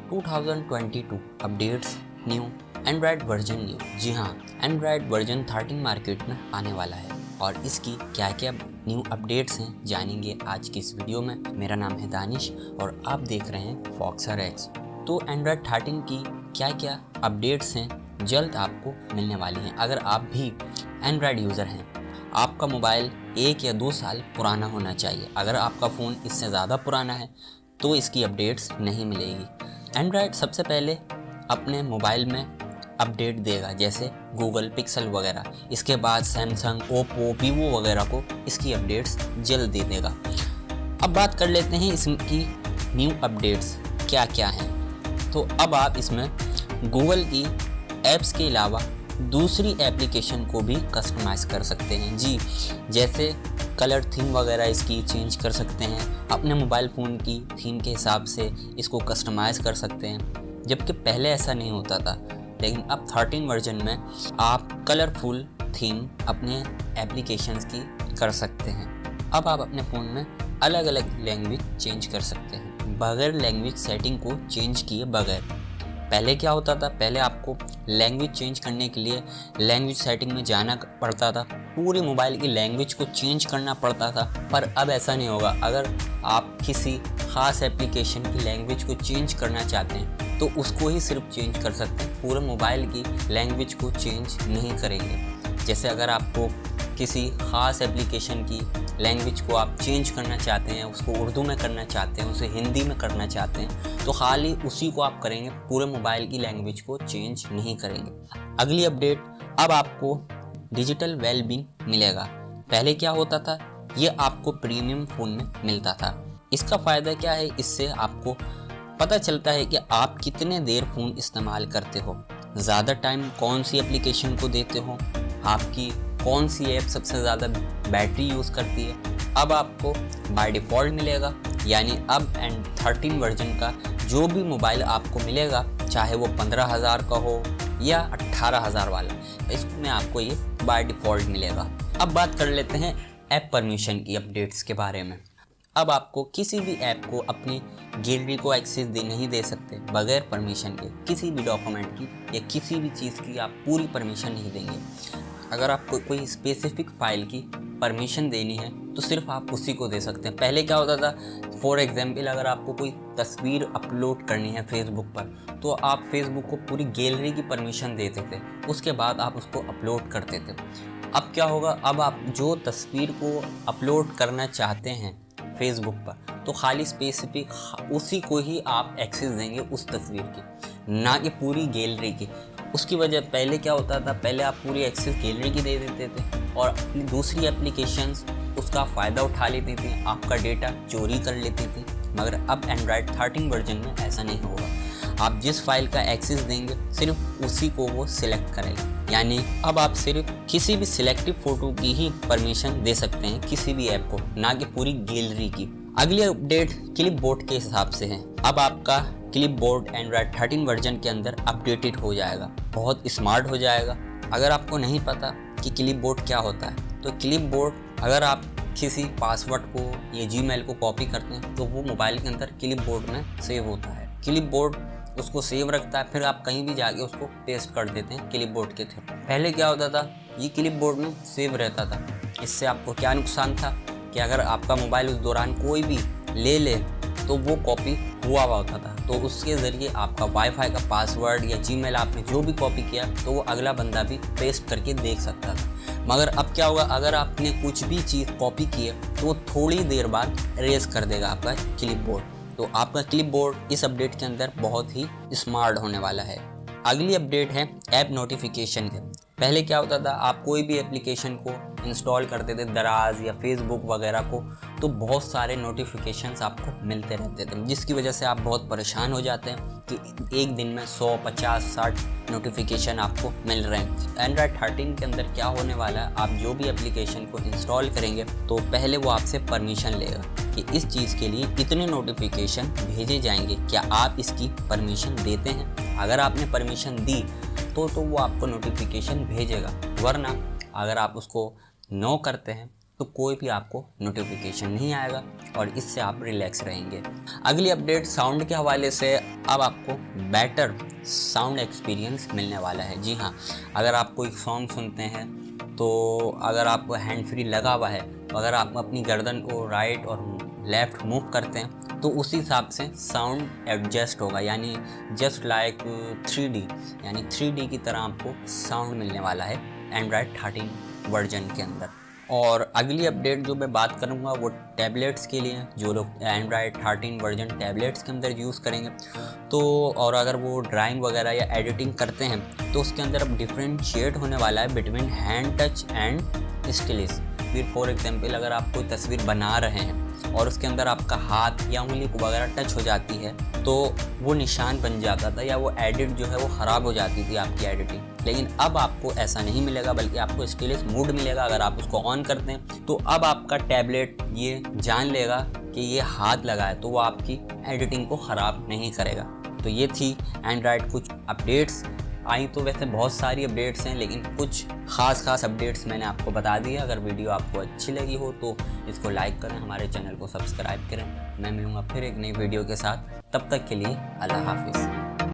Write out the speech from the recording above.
2022 updates new Android version new. जी हाँ, Android version 13 market में आने वाला है और इसकी क्या क्या न्यू अपडेट्स हैं जानेंगे आज की इस वीडियो में। मेरा नाम है दानिश और आप देख रहे हैं फॉक्सर एक्स। तो एंड्रॉयड 13 की क्या क्या अपडेट्स हैं जल्द आपको मिलने वाली हैं। अगर आप भी एंड्रॉयड यूज़र हैं, आपका मोबाइल 1 या 2 साल पुराना होना चाहिए। अगर आपका फ़ोन इससे ज़्यादा पुराना है तो इसकी अपडेट्स नहीं मिलेगी। एंड्रॉयड सबसे पहले अपने मोबाइल में अपडेट देगा, जैसे गूगल पिक्सल वगैरह। इसके बाद सैमसंग, ओप्पो, वीवो वगैरह को इसकी अपडेट्स जल्द दे देगा। अब बात कर लेते हैं इसकी न्यू अपडेट्स क्या क्या हैं। तो अब आप इसमें गूगल की ऐप्स के अलावा दूसरी एप्लीकेशन को भी कस्टमाइज़ कर सकते हैं। जी, जैसे कलर थीम वगैरह इसकी चेंज कर सकते हैं, अपने मोबाइल फ़ोन की थीम के हिसाब से इसको कस्टमाइज़ कर सकते हैं, जबकि पहले ऐसा नहीं होता था। लेकिन अब 13 वर्जन में आप कलरफुल थीम अपने एप्लीकेशंस की कर सकते हैं। अब आप अपने फ़ोन में अलग अलग लैंग्वेज चेंज कर सकते हैं बगैर लैंग्वेज सेटिंग को चेंज किए बगैर। पहले क्या होता था, पहले आपको लैंग्वेज चेंज करने के लिए लैंग्वेज सेटिंग में जाना पड़ता था, पूरे मोबाइल की लैंग्वेज को चेंज करना पड़ता था। पर अब ऐसा नहीं होगा। अगर आप किसी ख़ास एप्लीकेशन की लैंग्वेज को चेंज करना चाहते हैं तो उसको ही सिर्फ चेंज कर सकते हैं, पूरे मोबाइल की लैंग्वेज को चेंज नहीं करेंगे। जैसे अगर आपको किसी ख़ास एप्लीकेशन की लैंग्वेज को आप चेंज करना चाहते हैं, उसको उर्दू में करना चाहते हैं, उसे हिंदी में करना चाहते हैं, तो खाली उसी को आप करेंगे, पूरे मोबाइल की लैंग्वेज को चेंज नहीं करेंगे। अगली अपडेट, अब आपको डिजिटल वेलबींग मिलेगा। पहले क्या होता था, ये आपको प्रीमियम फ़ोन में मिलता था। इसका फ़ायदा क्या है, इससे आपको पता चलता है कि आप कितने देर फ़ोन इस्तेमाल करते हो, ज़्यादा टाइम कौन सी एप्लीकेशन को देते हो, आपकी कौन सी ऐप सबसे ज़्यादा बैटरी यूज़ करती है। अब आपको बाय डिफ़ॉल्ट मिलेगा, यानी अब 13 वर्जन का जो भी मोबाइल आपको मिलेगा, चाहे वो 15,000 का हो या 18,000 वाला, इसमें आपको ये बाय डिफ़ॉल्ट मिलेगा। अब बात कर लेते हैं ऐप परमिशन की अपडेट्स के बारे में। अब आपको किसी भी ऐप को अपनी गैलरी को एक्सेस नहीं दे सकते बगैर परमिशन के। किसी भी डॉक्यूमेंट की या किसी भी चीज़ की आप पूरी परमिशन नहीं देंगे। अगर आपको कोई स्पेसिफिक फ़ाइल की परमिशन देनी है तो सिर्फ आप उसी को दे सकते हैं। पहले क्या होता था, फॉर एग्जांपल अगर आपको कोई तस्वीर अपलोड करनी है फेसबुक पर, तो आप फेसबुक को पूरी गैलरी की परमिशन देते थे, उसके बाद आप उसको अपलोड करते थे। अब क्या होगा, अब आप जो तस्वीर को अपलोड करना चाहते हैं फेसबुक पर, तो खाली स्पेसिफिक उसी को ही आप एक्सेस देंगे उस तस्वीर की, ना कि पूरी गैलरी की। उसकी वजह पहले क्या होता था, पहले आप पूरी एक्सेस गैलरी की दे देते थे और अपनी दूसरी एप्लीकेशंस उसका फ़ायदा उठा लेती थी, आपका डेटा चोरी कर लेती थी। मगर अब एंड्रॉयड 13 वर्जन में ऐसा नहीं होगा। आप जिस फाइल का एक्सेस देंगे सिर्फ उसी को वो सिलेक्ट करेगा, यानी अब आप सिर्फ किसी भी सिलेक्टिव फ़ोटो की ही परमिशन दे सकते हैं, किसी भी ऐप को, ना कि पूरी गैलरी की। अगली अपडेट क्लिप बोर्ड के हिसाब से है। अब आपका क्लिप बोर्ड एंड्रॉयड 13 वर्जन के अंदर अपडेटेड हो जाएगा, बहुत स्मार्ट हो जाएगा। अगर आपको नहीं पता कि क्लिप बोर्ड क्या होता है, तो क्लिप बोर्ड अगर आप किसी पासवर्ड को या जीमेल को कॉपी करते हैं तो वो मोबाइल के अंदर क्लिप बोर्ड में सेव होता है। क्लिप बोर्ड उसको सेव रखता है, फिर आप कहीं भी जाके उसको पेस्ट कर देते हैं क्लिप बोर्ड के थ्रू। पहले क्या होता था, ये क्लिप बोर्ड में सेव रहता था। इससे आपको क्या नुकसान था कि अगर आपका मोबाइल उस दौरान कोई भी ले तो वो कॉपी हुआ होता था, तो उसके ज़रिए आपका वाईफाई का पासवर्ड या जीमेल आपने जो भी कॉपी किया तो वो अगला बंदा भी पेस्ट करके देख सकता था। मगर अब क्या होगा, अगर आपने कुछ भी चीज़ कॉपी की है तो वो थोड़ी देर बाद इरेज कर देगा आपका क्लिप बोर्ड। तो आपका क्लिप बोर्ड इस अपडेट के अंदर बहुत ही स्मार्ट होने वाला है। अगली अपडेट है ऐप नोटिफिकेशन के। पहले क्या होता था, आप कोई भी एप्लीकेशन को इंस्टॉल करते थे, दराज या फेसबुक वगैरह को, तो बहुत सारे नोटिफिकेशंस आपको मिलते रहते थे, जिसकी वजह से आप बहुत परेशान हो जाते हैं कि एक दिन में 100, 50, 60 नोटिफिकेशन आपको मिल रहे हैं। एंड्रॉयड 13 के अंदर क्या होने वाला है, आप जो भी एप्लीकेशन को इंस्टॉल करेंगे तो पहले वो आपसे परमिशन लेगा कि इस चीज़ के लिए इतने नोटिफिकेशन भेजे जाएंगे, क्या आप इसकी परमिशन देते हैं। अगर आपने परमिशन दी तो वो आपको नोटिफिकेशन भेजेगा, वरना अगर आप उसको नो करते हैं तो कोई भी आपको नोटिफिकेशन नहीं आएगा और इससे आप रिलैक्स रहेंगे। अगली अपडेट साउंड के हवाले से, अब आपको बेटर साउंड एक्सपीरियंस मिलने वाला है। जी हाँ, अगर आप कोई सॉन्ग सुनते हैं तो अगर आपको हैंड फ्री लगा हुआ है, तो अगर आप अपनी गर्दन को राइट और लेफ़्ट मूव करते हैं तो उसी हिसाब से साउंड एडजस्ट होगा, यानी जस्ट लाइक 3D, यानी 3D की तरह आपको साउंड मिलने वाला है एंड्रॉयड 13 वर्जन के अंदर। और अगली अपडेट जो मैं बात करूँगा वो टैबलेट्स के लिए, जो लोग एंड्रॉयड 13 वर्जन टैबलेट्स के अंदर यूज़ करेंगे तो, और अगर वो ड्राइंग वगैरह या एडिटिंग करते हैं तो उसके अंदर अब डिफ्रेंशिएट होने वाला है बिटवीन हैंड टच एंड स्टिलिस। फिर फॉर एग्जांपल अगर आप कोई तस्वीर बना रहे हैं और उसके अंदर आपका हाथ या उंगली वगैरह टच हो जाती है तो वो निशान बन जाता था, या वो एडिट जो है वो ख़राब हो जाती थी आपकी एडिटिंग। लेकिन अब आपको ऐसा नहीं मिलेगा, बल्कि आपको स्टिलिस मोड मिलेगा। अगर आप उसको ऑन करते हैं तो अब आपका टैबलेट ये जान लेगा कि ये हाथ लगा है, तो वो आपकी एडिटिंग को ख़राब नहीं करेगा। तो ये थी एंड्रॉयड कुछ अपडेट्स आई। तो वैसे बहुत सारी अपडेट्स हैं, लेकिन कुछ खास अपडेट्स मैंने आपको बता दी है। अगर वीडियो आपको अच्छी लगी हो तो इसको लाइक करें, हमारे चैनल को सब्सक्राइब करें। मैं मिलूँगा फिर एक नई वीडियो के साथ, तब तक के लिए अल्लाह हाफिज़।